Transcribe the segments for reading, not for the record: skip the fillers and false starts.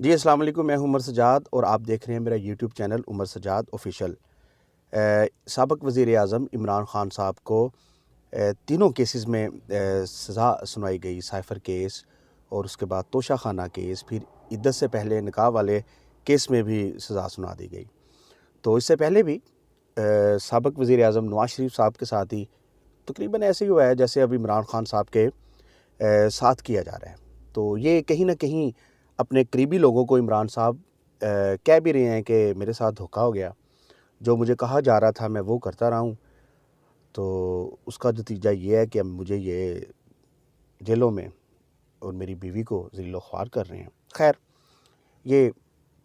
जी, अस्सलाम वालेकुम। मैं हूं उमर सजाद और आप देख रहे हैं मेरा YouTube channel Umar Sajjad official. साबिक़ वज़ीर-ए-आज़म इमरान ख़ान साहब को तीनों केसेस में सज़ा सुनाई गई। साइफ़र केस और उसके बाद तोशाखाना केस, फिर इद्दत से पहले निकाह वाले केस में भी सज़ा सुना दी गई। तो इससे पहले भी साबिक़ वज़ीर-ए-आज़म नवाज़ शरीफ साहब के साथ ही तकरीबन ऐसे ही हुआ है जैसे अब इमरान ख़ान साहब के साथ किया जा रहा है। तो ये कहीं न कहीं अपने करीबी लोगों को इमरान साहब कह भी रहे हैं कि मेरे साथ धोखा हो गया, जो मुझे कहा जा रहा था मैं वो करता रहा हूँ। तो उसका नतीजा ये है कि अब मुझे ये जेलों में और मेरी बीवी को ज़िल्लो-ख़्वार कर रहे हैं। ख़ैर, ये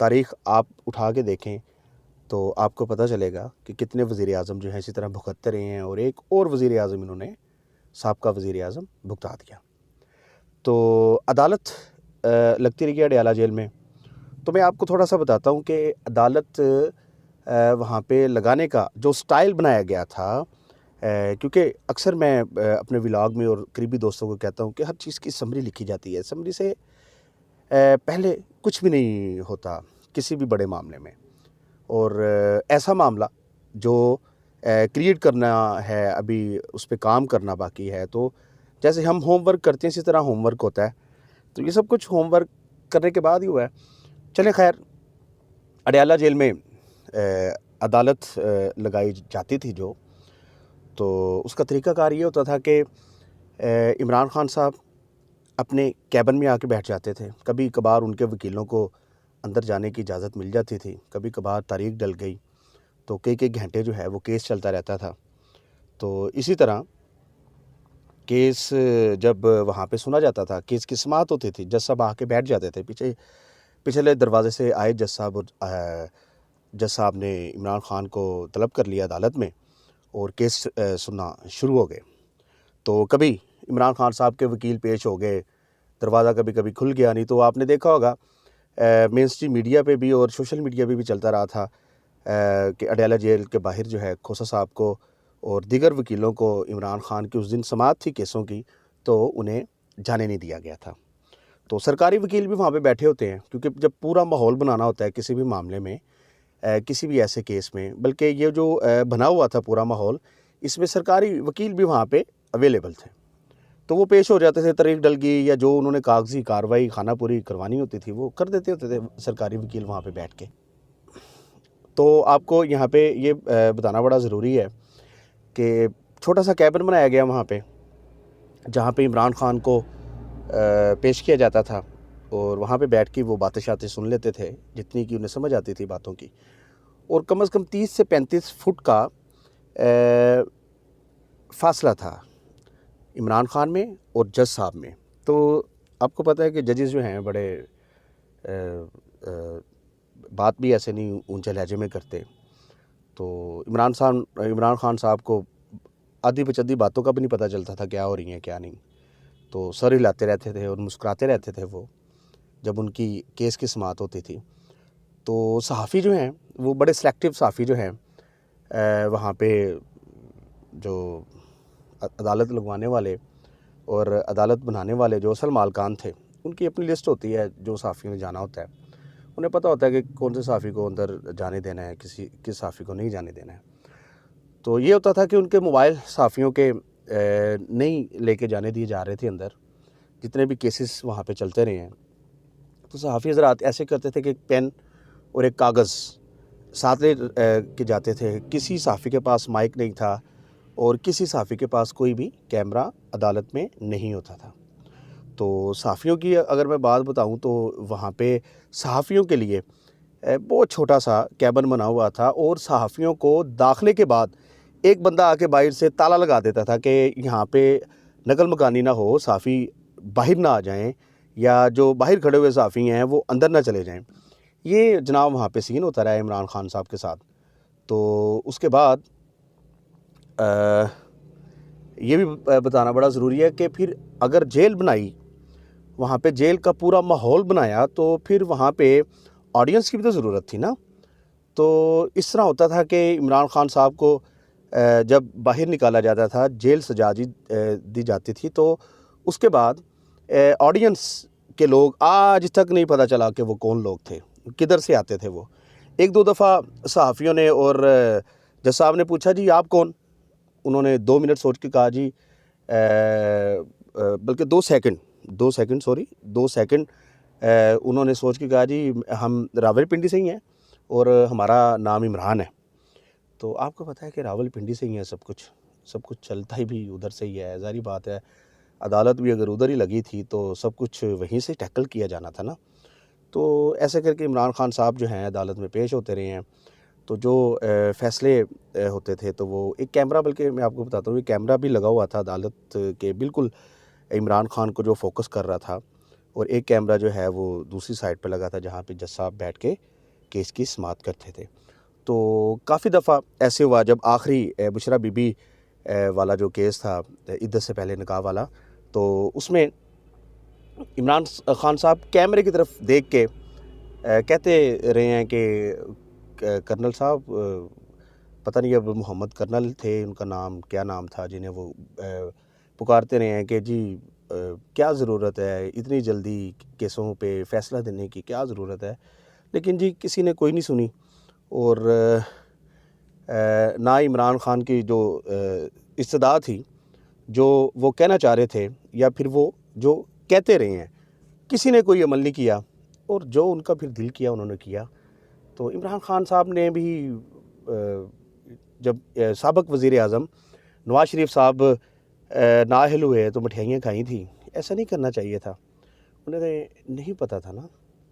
तारीख़ आप उठा के देखें तो आपको पता चलेगा कि कितने वज़ीर-ए-आज़म जो हैं इसी तरह भुगतते रहे हैं और एक और वज़ीर-ए-आज़म इन्होंने साबका वज़ीर-ए-आज़म भुगता दिया। तो अदालत लगती रही है अडयाला जेल में। तो मैं आपको थोड़ा-सा बताता हूँ कि अदालत वहाँ पे लगाने का जो स्टाइल बनाया गया था, क्योंकि अक्सर मैं अपने व्लॉग में और करीबी दोस्तों को कहता हूँ कि हर चीज़ की समरी लिखी जाती है। समरी से पहले कुछ भी नहीं होता किसी भी बड़े मामले में। और ऐसा मामला जो क्रिएट करना है, अभी उस पे काम करना बाकी है। तो जैसे हम होमवर्क करते हैं इसी तरह होमवर्क होता है। तो ये सब कुछ होमवर्क करने के बाद ही हुआ है। चलें खैर, अडयाला जेल में अदालत लगाई जाती थी जो, तो उसका तरीक़ाकार ये होता था कि इमरान ख़ान साहब अपने कैबिन में आके बैठ जाते थे। कभी-कभार उनके वकीलों को अंदर जाने की इजाज़त मिल जाती थी, कभी-कभार तारीख़ डल गई तो कई-कई घंटे जो है वो केस चलता रहता था। तो इसी तरह केस जब वहाँ पे सुना जाता था, केस की समाअत होती थी, जज साहब आके बैठ जाते थे। पिछले दरवाज़े से आए जज साहब और जज साहब ने इमरान ख़ान को तलब कर लिया अदालत में और केस सुनना शुरू हो गए। तो कभी इमरान ख़ान साहब के वकील पेश हो गए, दरवाज़ा कभी-कभी खुल गया, नहीं तो आपने देखा होगा मेन स्ट्रीम मीडिया पे भी और सोशल मीडिया पे भी चलता रहा था कि अडयाला जेल के बाहर जो है खोसा साहब को और दीगर वकीलों को इमरान ख़ान की उस दिन समाअत थी केसों की, तो उन्हें जाने नहीं दिया गया था। तो सरकारी वकील भी वहाँ पे बैठे होते हैं, क्योंकि जब पूरा माहौल बनाना होता है किसी भी मामले में, किसी भी ऐसे केस में, बल्कि ये जो बना हुआ था पूरा माहौल, इसमें सरकारी वकील भी वहाँ पे अवेलेबल थे। तो वो पेश हो जाते थे, तारीख़ डल गई या जो उन्होंने कागज़ी कार्रवाई खानापुरी करवानी होती थी वो कर देते होते थे सरकारी वकील वहाँ पे बैठ के। तो आपको यहाँ पे ये बताना बड़ा ज़रूरी है कि छोटा-सा कैबिन बनाया गया वहाँ पे, जहाँ पे इमरान ख़ान को पेश किया जाता था और वहाँ पे बैठ के वो बातें-शातें सुन लेते थे, जितनी कि उन्हें समझ आती थी बातों की। और कम से कम 30 से 35 फुट का फ़ासला था इमरान ख़ान में और जज साहब में। तो आपको पता है कि जजेस जो हैं बड़े बात भी ऐसे नहीं ऊँचे लहजे में करते। तो इमरान ख़ान साहब को आधी-पचीदी बातों का भी नहीं पता चलता था क्या हो रही हैं, क्या नहीं। तो सर हिलाते रहते थे और मुस्कुराते रहते थे वो, जब उनकी केस की समाअत होती थी। तो सहाफ़ी जो हैं, वो बड़े सिलेक्टिव सहाफ़ी जो हैं वहाँ पे जो अदालत लगवाने वाले और अदालत बनाने वाले जो असल मालकान थे, उनकी अपनी लिस्ट होती है जो सहाफ़ी ने जाना होता है। उन्हें पता होता है कि कौन से सहाफ़ी को अंदर जाने देना है, किस सहाफ़ी को नहीं जाने देना है। तो ये होता था कि उनके मोबाइल सहाफ़ियों के नहीं लेके जाने दिए जा रहे थे अंदर, जितने भी केसेस वहाँ पे चलते रहे हैं। तो सहाफ़ी हज़रात ऐसे करते थे कि एक पेन और एक कागज़ साथ ले के जाते थे। किसी सहाफ़ी के पास माइक नहीं था और किसी सहाफ़ी के पास कोई भी कैमरा अदालत में नहीं होता था। तो सहाफ़ियों की अगर मैं बात बताऊँ तो वहाँ पे सहाफ़ियों के लिए बहुत छोटा-सा कैबिन बना हुआ था और सहाफ़ियों को दाखिले के बाद एक बंदा आके बाहर से ताला लगा देता था कि यहाँ पे नकल मकानी ना हो, सहाफ़ी बाहर ना आ जाएँ या जो बाहर खड़े हुए सहाफ़ी हैं वो अंदर ना चले जाएँ। ये जनाब वहाँ पे सीन होता रहा है इमरान ख़ान साहब के साथ। तो उसके बाद ये भी बताना बड़ा ज़रूरी है कि फिर अगर जेल बनाई, वहाँ पे जेल का पूरा माहौल बनाया, तो फिर वहाँ पे ऑडियंस की भी तो ज़रूरत थी ना। तो इस तरह होता था कि इमरान ख़ान साहब को जब बाहर निकाला जाता था, जेल सजा दी जाती थी, तो उसके बाद ऑडियंस के लोग आज तक नहीं पता चला कि वो कौन लोग थे, किधर से आते थे वो। एक दो दफ़ा सहाफ़ियों ने और जज साहब ने पूछा जी आप कौन, उन्होंने 2 मिनट सोच के कहा जी बल्कि 2 सेकंड उन्होंने सोच के कहा जी हम रावलपिंडी से ही हैं और हमारा नाम इमरान है। तो आपको पता है कि रावलपिंडी से ही है सब कुछ चलता ही भी उधर से ही है, ज़ाहिर बात है। अदालत भी अगर उधर ही लगी थी तो सब कुछ वहीं से टैकल किया जाना था ना। तो ऐसे करके इमरान खान साहब जो हैं अदालत में पेश होते रहे हैं। तो जो फ़ैसले होते थे तो वो एक कैमरा, बल्कि मैं आपको बताता हूँ, ये कैमरा भी लगा हुआ था अदालत के बिल्कुल इमरान खान को जो फोकस कर रहा था, और एक कैमरा जो है वो दूसरी साइड पे लगा था जहाँ पे जज साहब बैठ के केस की समाअत करते थे। तो काफ़ी दफ़ा ऐसे हुआ जब आखिरी बुशरा बीबी वाला जो केस था, इद्दत से पहले निकाह वाला, तो उसमें इमरान खान साहब कैमरे की तरफ देख के कहते रहे हैं कि कर्नल साहब, पता नहीं अब मोहम्मद कर्नल थे, उनका नाम क्या नाम था, जिन्हें वो पुकारते रहे हैं कि जी क्या ज़रूरत है इतनी जल्दी केसों पे फ़ैसला देने की, क्या ज़रूरत है। लेकिन जी किसी ने कोई नहीं सुनी, और ना इमरान खान की जो इस्तदा थी, जो वो कहना चाह रहे थे, या फिर वो जो कहते रहे हैं, किसी ने कोई अमल नहीं किया, और जो उनका फिर दिल किया उन्होंने किया। तो इमरान खान साहब ने भी जब साबिक़ वज़ीर आज़म नवाज़ शरीफ साहब नाअहल हुए तो मिठाइयाँ खाई थी, ऐसा नहीं करना चाहिए था। उन्हें नहीं पता था ना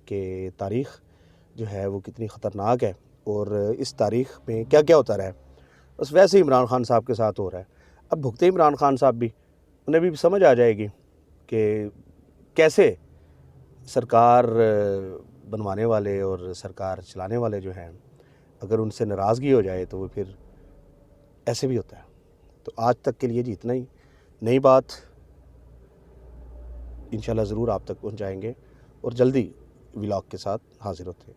कि तारीख़ जो है वो कितनी ख़तरनाक है, और इस तारीख़ में क्या क्या होता रहा है। बस वैसे ही इमरान खान साहब के साथ हो रहा है। अब भुगते इमरान खान साहब भी, उन्हें भी समझ आ जाएगी कि कैसे सरकार बनवाने वाले और सरकार चलाने वाले जो हैं, अगर उनसे नाराज़गी हो जाए तो वो फिर ऐसे भी होता है। तो आज तक के लिए जी इतना ही। नई बात इंशाल्लाह ज़रूर आप तक पहुंचाएंगे, और जल्दी व्लॉग के साथ हाज़िर होते हैं।